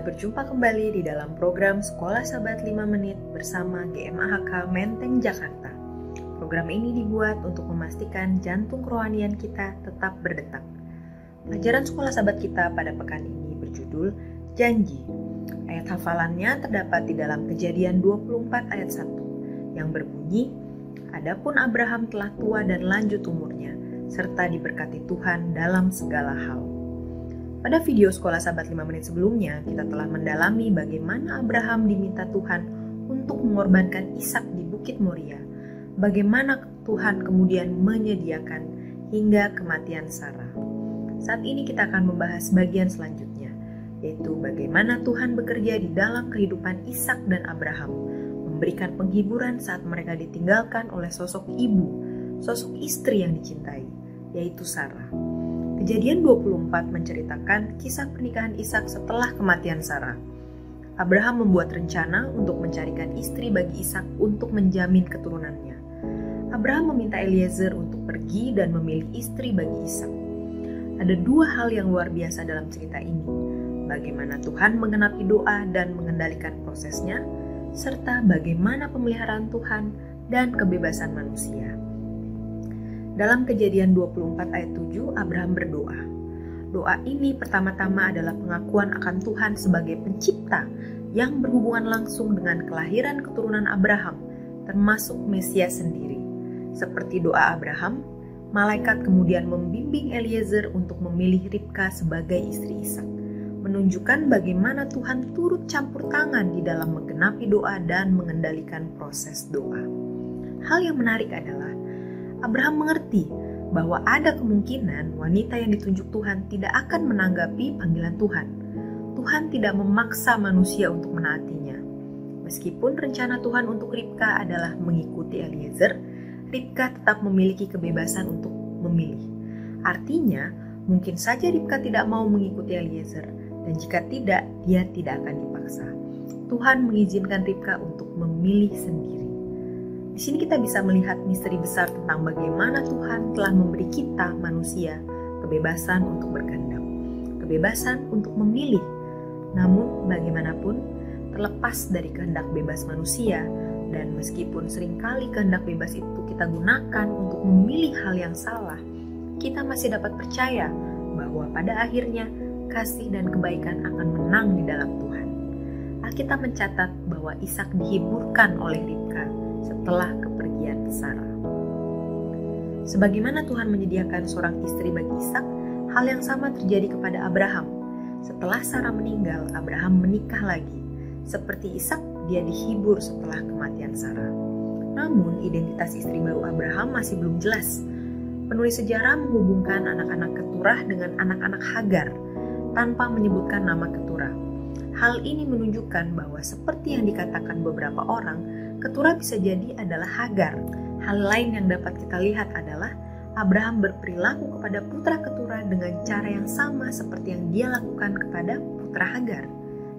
berjumpa kembali di dalam program Sekolah Sahabat 5 Menit bersama GMAHK Menteng Jakarta. Program ini dibuat untuk memastikan jantung kerohanian kita tetap berdetak. Pelajaran Sekolah Sahabat kita pada pekan ini berjudul Janji. Ayat hafalannya terdapat di dalam Kejadian 24 ayat 1 yang berbunyi, "Adapun Abraham telah tua dan lanjut umurnya, serta diberkati Tuhan dalam segala hal." Pada video Sekolah Sahabat 5 Menit sebelumnya, kita telah mendalami bagaimana Abraham diminta Tuhan untuk mengorbankan Ishak di Bukit Moria. Bagaimana Tuhan kemudian menyediakan hingga kematian Sarah. Saat ini kita akan membahas bagian selanjutnya, yaitu bagaimana Tuhan bekerja di dalam kehidupan Ishak dan Abraham, memberikan penghiburan saat mereka ditinggalkan oleh sosok ibu, sosok istri yang dicintai, yaitu Sarah. Kejadian 24 menceritakan kisah pernikahan Ishak setelah kematian Sarah. Abraham membuat rencana untuk mencarikan istri bagi Ishak untuk menjamin keturunannya. Abraham meminta Eliezer untuk pergi dan memilih istri bagi Ishak. Ada dua hal yang luar biasa dalam cerita ini. Bagaimana Tuhan menggenapi doa dan mengendalikan prosesnya, serta bagaimana pemeliharaan Tuhan dan kebebasan manusia. Dalam Kejadian 24 ayat 7, Abraham berdoa. Doa ini pertama-tama adalah pengakuan akan Tuhan sebagai pencipta yang berhubungan langsung dengan kelahiran keturunan Abraham, termasuk Mesias sendiri. Seperti doa Abraham, malaikat kemudian membimbing Eliezer untuk memilih Ribka sebagai istri Ishak, menunjukkan bagaimana Tuhan turut campur tangan di dalam menggenapi doa dan mengendalikan proses doa. Hal yang menarik adalah Abraham mengerti bahwa ada kemungkinan wanita yang ditunjuk Tuhan tidak akan menanggapi panggilan Tuhan. Tuhan tidak memaksa manusia untuk menaatinya. Meskipun rencana Tuhan untuk Ribka adalah mengikuti Eliezer, Ribka tetap memiliki kebebasan untuk memilih. Artinya, mungkin saja Ribka tidak mau mengikuti Eliezer, dan jika tidak, dia tidak akan dipaksa. Tuhan mengizinkan Ribka untuk memilih sendiri. Di sini kita bisa melihat misteri besar tentang bagaimana Tuhan telah memberi kita, manusia, kebebasan untuk berkehendak, kebebasan untuk memilih. Namun bagaimanapun, terlepas dari kehendak bebas manusia, dan meskipun seringkali kehendak bebas itu kita gunakan untuk memilih hal yang salah, kita masih dapat percaya bahwa pada akhirnya kasih dan kebaikan akan menang di dalam Tuhan. Alkitab mencatat bahwa Ishak dihiburkan oleh Ribka setelah kepergian Sarah. Sebagaimana Tuhan menyediakan seorang istri bagi Ishak, hal yang sama terjadi kepada Abraham. Setelah Sarah meninggal, Abraham menikah lagi. Seperti Ishak, dia dihibur setelah kematian Sarah. Namun, identitas istri baru Abraham masih belum jelas. Penulis sejarah menghubungkan anak-anak Keturah dengan anak-anak Hagar, tanpa menyebutkan nama Keturah. Hal ini menunjukkan bahwa seperti yang dikatakan beberapa orang, Keturah bisa jadi adalah Hagar. Hal lain yang dapat kita lihat adalah Abraham berperilaku kepada putra Keturah dengan cara yang sama seperti yang dia lakukan kepada putra Hagar,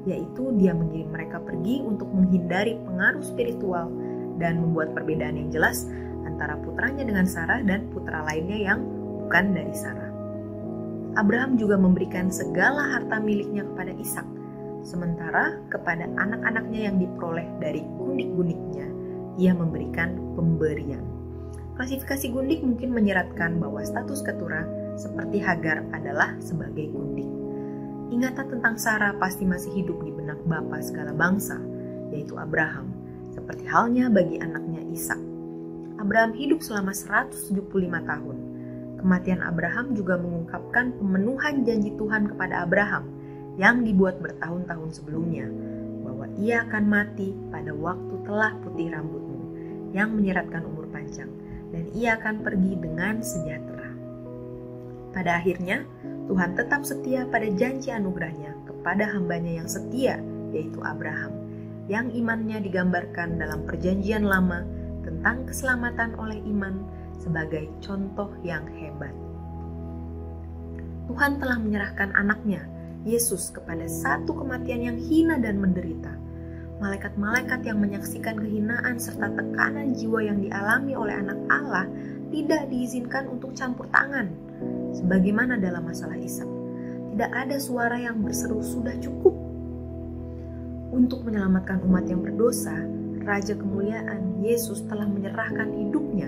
yaitu dia mengirim mereka pergi untuk menghindari pengaruh spiritual dan membuat perbedaan yang jelas antara putranya dengan Sarah dan putra lainnya yang bukan dari Sarah. Abraham juga memberikan segala harta miliknya kepada Ishak, sementara kepada anak-anaknya yang diperoleh dari gundik-gundiknya, ia memberikan pemberian. Klasifikasi gundik mungkin menyeratkan bahwa status Keturah seperti Hagar adalah sebagai gundik. Ingatan tentang Sarah pasti masih hidup di benak bapa segala bangsa, yaitu Abraham, seperti halnya bagi anaknya Ishak. Abraham hidup selama 175 tahun. Kematian Abraham juga mengungkapkan pemenuhan janji Tuhan kepada Abraham yang dibuat bertahun-tahun sebelumnya, bahwa ia akan mati pada waktu telah putih rambutmu, yang menyeratkan umur panjang, dan ia akan pergi dengan sejahtera. Pada akhirnya, Tuhan tetap setia pada janji anugerahnya kepada hambanya yang setia, yaitu Abraham, yang imannya digambarkan dalam perjanjian lama tentang keselamatan oleh iman sebagai contoh yang hebat. Tuhan telah menyerahkan anaknya, Yesus, kepada satu kematian yang hina dan menderita. Malaikat-malaikat yang menyaksikan kehinaan serta tekanan jiwa yang dialami oleh anak Allah tidak diizinkan untuk campur tangan. Sebagaimana dalam masalah Ishak, tidak ada suara yang berseru sudah cukup. Untuk menyelamatkan umat yang berdosa, Raja Kemuliaan Yesus telah menyerahkan hidupnya.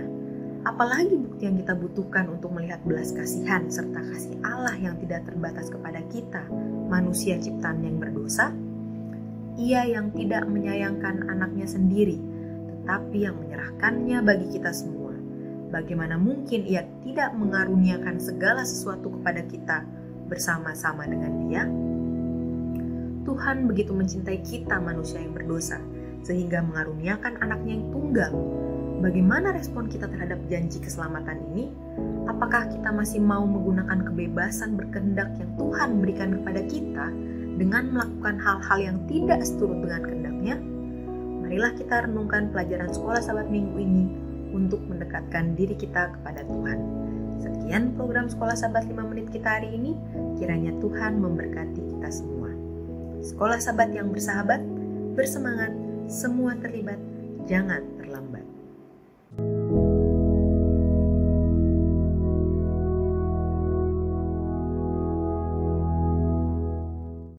Apalagi bukti yang kita butuhkan untuk melihat belas kasihan serta kasih Allah yang tidak terbatas kepada kita, manusia ciptaan yang berdosa? Ia yang tidak menyayangkan anaknya sendiri, tetapi yang menyerahkannya bagi kita semua. Bagaimana mungkin ia tidak mengaruniakan segala sesuatu kepada kita bersama-sama dengan Dia? Tuhan begitu mencintai kita manusia yang berdosa, sehingga mengaruniakan anaknya yang tunggal. Bagaimana respon kita terhadap janji keselamatan ini? Apakah kita masih mau menggunakan kebebasan berkehendak yang Tuhan berikan kepada kita dengan melakukan hal-hal yang tidak seturut dengan kehendaknya? Marilah kita renungkan pelajaran Sekolah Sabat minggu ini untuk mendekatkan diri kita kepada Tuhan. Sekian program Sekolah Sabat 5 menit kita hari ini. Kiranya Tuhan memberkati kita semua. Sekolah Sabat yang bersahabat, bersemangat, semua terlibat, jangan terlambat.